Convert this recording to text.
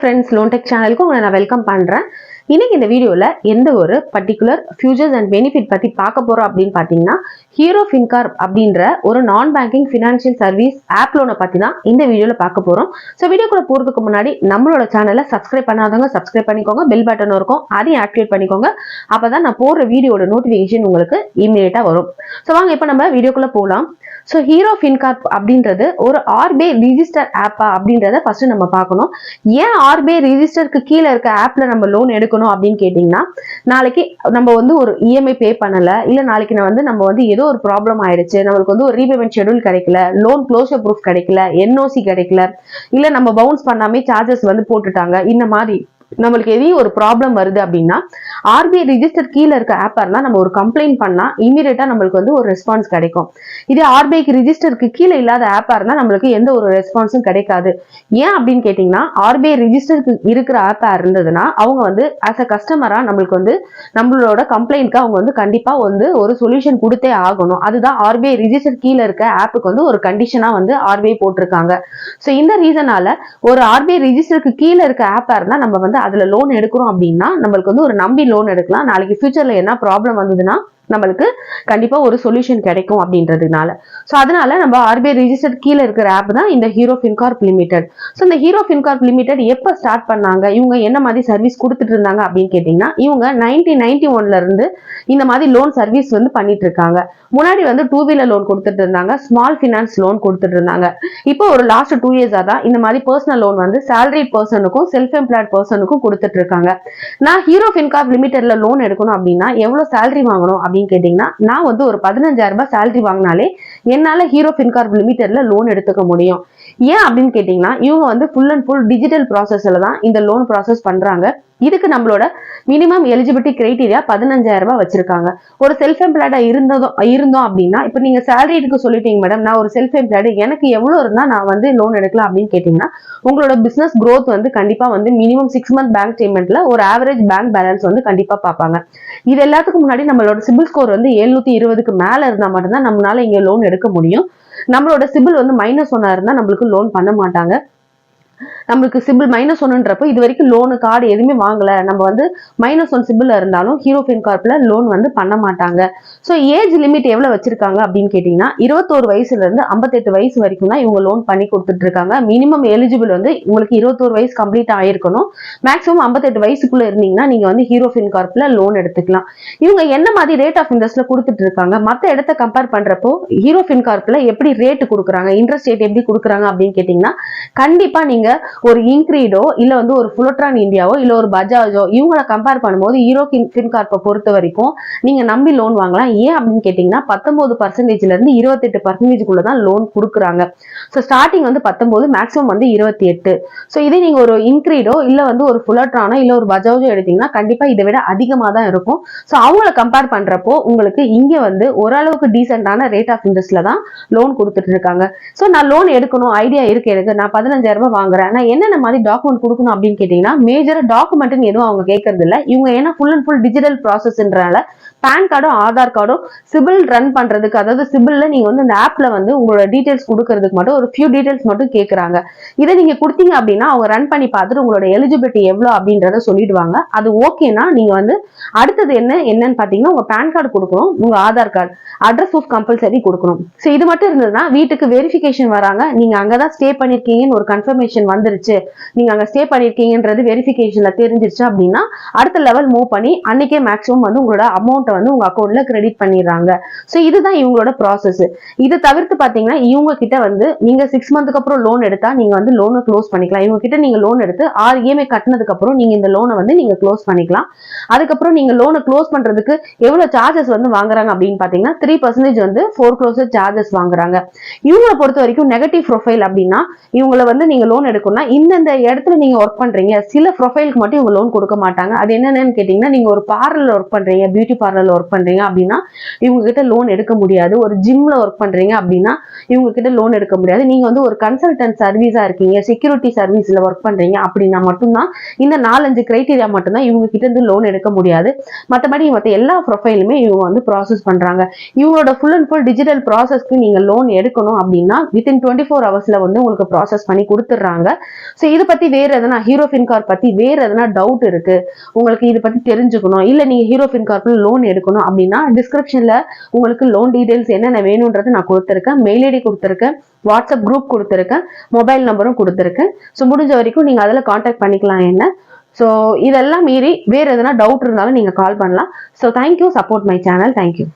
Friends loan tech சேனலுக்கு உங்களை நான் வெல்கம் பண்றேன். இன்னைக்கு இந்த வீடியோல எந்த ஒரு பர்டிகுலர் ஃபியூச்சர்ஸ் அண்ட் பெனிஃபிட் பத்தி பார்க்க போறோம் அப்படின்னு பாத்தீங்கன்னா, ஹீரோ ஃபின்கார்ப் அப்படின்ற ஒரு நான் பேங்கிங் ஃபினான்ஷியல் சர்வீஸ் ஆப் லோனை பத்தி தான் இந்த வீடியோல பார்க்க போறோம். ஸோ வீடியோக்குள்ள போறதுக்கு முன்னாடி நம்மளோட சேனலை சப்ஸ்கிரைப் பண்ணாதவங்க சப்ஸ்கிரைப் பண்ணிக்கோங்க, பெல் பட்டன் இருக்கும் அதையும் ஆக்டிவேட் பண்ணிக்கோங்க. அப்பதான் நான் போடுற வீடியோட நோட்டிபிகேஷன் உங்களுக்கு இமீடியட்டா வரும். ஸோ வாங்க இப்ப நம்ம வீடியோக்குள்ள போகலாம். ஸோ ஹீரோ ஃபின்கார்ப் அப்படின்றது ஒரு ஆர்பிஐ ரிஜிஸ்டர் ஆப்பா அப்படின்றத ஃபர்ஸ்ட் நம்ம பார்க்கணும். ஏன் ஆர்பிஐ ரிஜிஸ்டருக்கு கீழே இருக்க ஆப்ல நம்ம லோன் எடுக்கணும் அப்படின்னு கேட்டீங்கன்னா, நாளைக்கு நம்ம ஒரு இஎம்ஐ பே பண்ணல, இல்ல நாளைக்கு நம்ம ஏதோ ஒரு ப்ராப்ளம் ஆயிடுச்சு, நம்மளுக்கு ஒரு ரீபேமெண்ட் ஷெட்யூல் கிடைக்கல, லோன் க்ளோஷர் ப்ரூஃப் கிடைக்கல, என்ஓசி கிடைக்கல, இல்ல நம்ம பவுன்ஸ் பண்ணாமே சார்ஜஸ் போட்டுட்டாங்க, இந்த மாதிரி நம்மளுக்கு எதையும் ஒரு ப்ராப்ளம் வருது அப்படின்னா ஆர்பிஐ ரிஜிஸ்டர் கீழே இருக்க ஆப்பா இருந்தா நம்ம ஒரு கம்ப்ளைண்ட் பண்ணா இமீடியட்டா நம்மளுக்கு ஒரு ரெஸ்பான்ஸ் கிடைக்கும். இதே ஆர்பிஐக்கு ரிஜிஸ்டருக்கு கீழே இல்லாத ஆப்பா இருந்தா நம்மளுக்கு எந்த ஒரு ரெஸ்பான்ஸும் கிடைக்காது. ஏன் அப்படின்னு கேட்டீங்கன்னா, ஆர்பிஐ ரிஜிஸ்டருக்கு இருக்கிற ஆப்பா இருந்ததுன்னா அவங்க ஆஸ் அ கஸ்டமரா நம்மளுக்கு நம்மளோட கம்ப்ளைண்ட்க்கு அவங்க கண்டிப்பா ஒரு சொல்யூஷன் கொடுத்தே ஆகணும். அதுதான் ஆர்பிஐ ரிஜிஸ்டர் கீழே இருக்க ஆப்புக்கு ஒரு கண்டிஷனா ஆர்பிஐ போட்டிருக்காங்க. ஸோ இந்த ரீசனால ஒரு ஆர்பிஐ ரிஜிஸ்டருக்கு கீழே இருக்க ஆப்பா இருந்தா நம்ம அதுல லோன் எடுக்கிறோம் அப்படின்னா நம்மளுக்கு ஒரு நம்பி லோன் எடுக்கலாம். நாளைக்கு ஃபியூச்சர்ல என்ன ப்ராப்ளம் வந்ததுன்னா நம்மளுக்கு கண்டிப்பா ஒரு சொல்யூஷன் கிடைக்கும் அப்படின்றதுனால. சோ அதனால நம்ம ஆர்பிஐ ரிஜிஸ்டர் கீழே இருக்கிற ஆப் தான் இந்த ஹீரோ ஃபின்கார்ப் லிமிடெட். சோ இந்த ஹீரோ ஃபின்கார்ப் லிமிடெட் எப்ப ஸ்டார்ட் பண்ணாங்க, இவங்க என்ன மாதிரி சர்வீஸ் கொடுத்துட்டு இருந்தாங்க அப்படின்னு கேட்டீங்கன்னா, இவங்க 1991ல இருந்து இந்த மாதிரி லோன் சர்வீஸ் பண்ணிட்டு இருக்காங்க. முன்னாடி 2 வீலர் லோன் கொடுத்துட்டு இருந்தாங்க, ஸ்மால் பினான்ஸ் லோன் கொடுத்துட்டு இருந்தாங்க. இப்போ ஒரு லாஸ்ட் 2 இயர்ஸா தான் இந்த மாதிரி பர்சனல் லோன் சேலரிட் பர்சனுக்கும் செல்ஃப் எம்ப்ளாய்ட் பர்சனுக்கும் கொடுத்துட்டு இருக்காங்க. நான் ஹீரோ ஃபின்கார்ப் லிமிடெட்ல லோன் எடுக்கணும் அப்படின்னா எவ்வளவு சேலரி வாங்கணும் அப்படின்னு கேட்டீங்கன்னா, நான் ஒரு 15,000 ரூபாய் சேலரி வாங்கினாலே என்னால ஹீரோ ஃபின்கார்ப் லிமிடெட்ல லோன் எடுத்துக்க முடியும். ஏன் அப்படின்னு கேட்டீங்கன்னா, இவங்க ஃபுல் அண்ட் ஃபுல் டிஜிட்டல் ப்ராசஸ்ல தான் இந்த லோன் ப்ராசஸ் பண்றாங்க. இதுக்கு நம்மளோட மினிமம் எலிஜிபிலிட்டி கிரைட்டீரியா 15,000 ரூபாய் வச்சிருக்காங்க. ஒரு செல்ஃப் எம்ப்ளாய்டா இருந்தோம் அப்படின்னா, இப்ப நீங்க சேலரிக்கு சொல்லிட்டீங்க மேடம், நான் ஒரு செல்ஃப் எம்ப்ளாய்டு, எனக்கு எவ்வளவு இருந்தா நான் லோன் எடுக்கலாம் அப்படின்னு கேட்டீங்கன்னா, உங்களோட பிசினஸ் growth கண்டிப்பா மினிமம் 6 மந்த் பேங்க் ஸ்டேட்மெண்ட்ல ஒரு ஆவரேஜ் பேங்க் பேலன்ஸ் கண்டிப்பா பார்ப்பாங்க. இது எல்லாத்துக்கும் முன்னாடி நம்மளோட சிபில் ஸ்கோர் 720க்கு மேல இருந்தா மட்டும்தான் நம்மளால இங்க லோன் எடுக்க முடியும். நம்மளோட சிபில் -1 இருந்தா நம்மளுக்கு லோன் பண்ண மாட்டாங்க. நம்மளுக்கு சிபில் -1ன்றப்போ இது வரைக்கும் லோனு கார்டு எதுவுமே வாங்கல, நம்ம -1 சிபில் இருந்தாலும் ஹீரோ ஃபின்கார்ப்ல லோன் பண்ண மாட்டாங்க. ஸோ ஏஜ் லிமிட் எவ்வளவு வச்சிருக்காங்க அப்படின்னு கேட்டீங்கன்னா, 21 வயசுல இருந்து 58 வயசு வரைக்கும் தான் இவங்க லோன் பண்ணி கொடுத்துட்டு இருக்காங்க. மினிமம் எலிஜிபிள் உங்களுக்கு 21 வயசு கம்ப்ளீட் ஆயிருக்கணும். மேக்ஸிமம் 58 வயசுக்குள்ள இருந்தீங்கன்னா நீங்க ஹீரோ ஃபின்கார்ப்ல லோன் எடுத்துக்கலாம். இவங்க என்ன மாதிரி ரேட் ஆஃப் இன்ட்ரெஸ்ட்ல கொடுத்துட்டு இருக்காங்க, மற்ற இடத்த கம்பேர் பண்றப்போ ஹீரோ ஃபின்கார்ப்ல எப்படி ரேட் கொடுக்குறாங்க, இன்ட்ரெஸ்ட் ரேட் எப்படி கொடுக்குறாங்க அப்படின்னு கேட்டீங்கன்னா, கண்டிப்பா நீங்க ஒரு இன்க்ரீடோ இல்ல ஒரு ஃபுலோட்ரான் இந்தியாவோ இல்ல ஒரு பஜாஜோ இவங்களை கம்பேர் பண்ணும்போது ஹீரோ ஃபின்கார்ப்பை பொறுத்த வரைக்கும் நீங்க நம்பி லோன் வாங்கலாம். ஏன் அப்படின்னு கேட்டீங்கன்னா, 19% இருந்து 28% தான் லோன் கொடுக்குறாங்க. So starting 19, maximum 28. ஸோ இதே நீங்க ஒரு இன்க்ரீடோ இல்ல ஒரு ஃபுலோட்ரானோ இல்ல ஒரு பஜாஜோ எடுத்தீங்கன்னா கண்டிப்பா இதை விட அதிகமா தான் இருக்கும். ஸோ அவங்களை கம்பேர் பண்றப்போ உங்களுக்கு இங்க ஓரளவுக்கு டீசென்டான ரேட் ஆஃப் இன்ட்ரெஸ்ட்ல தான் லோன் கொடுத்துட்டு இருக்காங்க. ஸோ நான் லோன் எடுக்கணும் ஐடியா இருக்கு, எனக்கு நான் 15,000 ரூபாய் வாங்குறேன், நான் என்னென்ன மாதிரி டாக்குமெண்ட் கொடுக்கணும் அப்படின்னு கேட்டீங்கன்னா, மேஜரா டாக்குமெண்ட் எதுவும் அவங்க கேட்கறது இல்ல. இவங்க ஏன்னா ஃபுல் அண்ட் ஃபுல் டிஜிட்டல் ப்ராசஸ்ன்றனால பேன் கார்டும் ஆதார் கார்டும் சிபில் ரன் பண்றதுக்கு, அதாவது சிபில்ல நீங்க இந்த ஆப்ல உங்களோட டீடைல்ஸ் கொடுக்கறதுக்கு மட்டும் ஒரு ஃபியூ டீடைல்ஸ் மட்டும் கேட்கறாங்க. இதை நீங்க கொடுத்தீங்க அப்படின்னா அவங்க ரன் பண்ணி பார்த்துட்டு உங்களோட எலிஜிபிலிட்டி எவ்வளவு அப்படின்றத சொல்லிடுவாங்க. அது ஓகேனா நீங்க அடுத்தது என்னன்னு பாத்தீங்கன்னா, உங்க பேன் கார்டு கொடுக்கணும், உங்க Aadhaar card, address proof compulsory கொடுக்கணும். ஸோ இது மட்டும் இருந்ததுன்னா வீட்டுக்கு வெரிஃபிகேஷன் வராங்க, நீங்க அங்கதான் ஸ்டே பண்ணிருக்கீங்கன்னு ஒரு கன்ஃபர்மேஷன் வந்துருச்சு, நீங்க அங்க ஸ்டே பண்ணிருக்கீங்கன்றது வெரிஃபிகேஷன்ல தெரிஞ்சிருச்சு அப்படின்னா அடுத்த லெவல் மூவ் பண்ணி அன்னைக்கே மேக்ஸிமம் உங்களோட அமௌண்ட் உங்க அக்கௌண்ட்ல கிரெடிட் பண்ணிடுறாங்க. சோ இதுதான் இவங்களோட ப்ராசஸ். இதை தவிர்த்து பாத்தீங்கன்னா, இவங்க கிட்ட நீங்க 6 மந்த்க்கு அப்புறம் லோன் எடுத்தா நீங்க லோனை க்ளோஸ் பண்ணிக்கலாம். இவங்க கிட்ட நீங்க லோன் எடுத்து 6 இஎம்ஐ கட்டினதுக்கு அப்புறம் நீங்க இந்த லோனை நீங்க க்ளோஸ் பண்ணிக்கலாம். அதுக்கப்புறம் நீங்க லோனை க்ளோஸ் பண்றதுக்கு எவ்வளவு சார்ஜஸ் வாங்குறாங்க அப்படின்னு பாத்தீங்கன்னா, 3% ஃபோர்க்ளோசர் சார்ஜஸ் வாங்குறாங்க. இவங்களை பொறுத்த வரைக்கும் நெகட்டிவ் ப்ரொஃபைல் அப்படின்னா, இவங்களை நீங்க லோன் எடுக்கணும்னா இந்த இடத்துல நீங்க ஒர்க் பண்றீங்க, சில ப்ரொஃபைலுக்கு மட்டும் இவங்க லோன் கொடுக்க மாட்டாங்க. அது என்னன்னு கேட்டீங்கன்னா, நீங்க ஒரு பார்லர்ல ஒர்க் பண்றீங்க, பியூட்டி பார்லர்ல ஒர்க் பண்றீங்க அப்படின்னா இவங்க கிட்ட லோன் எடுக்க முடியாது. ஒரு ஜிம்ல ஒர்க் பண்றீங்க அப்படின்னா இவங்க கிட்ட லோன் எடுக்க முடியாது. நீங்க ஒரு கன்சல்டன்ட் சர்வீஸா இருக்கீங்க, செக்யூரிட்டி சர்வீஸ்ல ஒர்க் பண்றீங்க அப்படின்னா மட்டும்தான் இந்த 4-5 கிரைட்டீரியா மட்டும்தான் இவங்க கிட்ட லோன் எடுக்க முடியாது. மற்றபடி மற்ற எல்லா ப்ரொஃபைலுமே இவங்க ப்ராசஸ் பண்றாங்க. இவங்களோட ஃபுல் அண்ட் ஃபுல் டிஜிட்டல் ப்ராசஸ்க்கு நீங்க லோன் எடுக்கணும் அப்படின்னா வித்தின் 24 ஹவர்ஸ்ல உங்களுக்கு ப்ராசஸ் பண்ணி கொடுத்துடுறாங்க. கொடுக்குறாங்க. ஸோ இதை பத்தி வேற எதனா ஹீரோ ஃபின்கார்ப் பத்தி வேற எதனா டவுட் இருக்கு, உங்களுக்கு இதை பத்தி தெரிஞ்சுக்கணும், இல்ல நீங்க ஹீரோ ஃபின்கார்ப்ல லோன் எடுக்கணும் அப்படின்னா டிஸ்கிரிப்ஷன்ல உங்களுக்கு லோன் டீடைல்ஸ் என்னென்ன வேணும்ன்றது நான் கொடுத்துருக்கேன். மெயில் ஐடி கொடுத்துருக்கேன், வாட்ஸ்அப் குரூப் கொடுத்துருக்கேன், மொபைல் நம்பரும் கொடுத்துருக்கேன். ஸோ முடிஞ்ச வரைக்கும் நீங்க அதில் கான்டாக்ட் பண்ணிக்கலாம் என்ன. ஸோ இதெல்லாம் மீறி வேற எதனா டவுட் இருந்தாலும் நீங்க கால் பண்ணலாம். So thank you, support my channel. Thank you.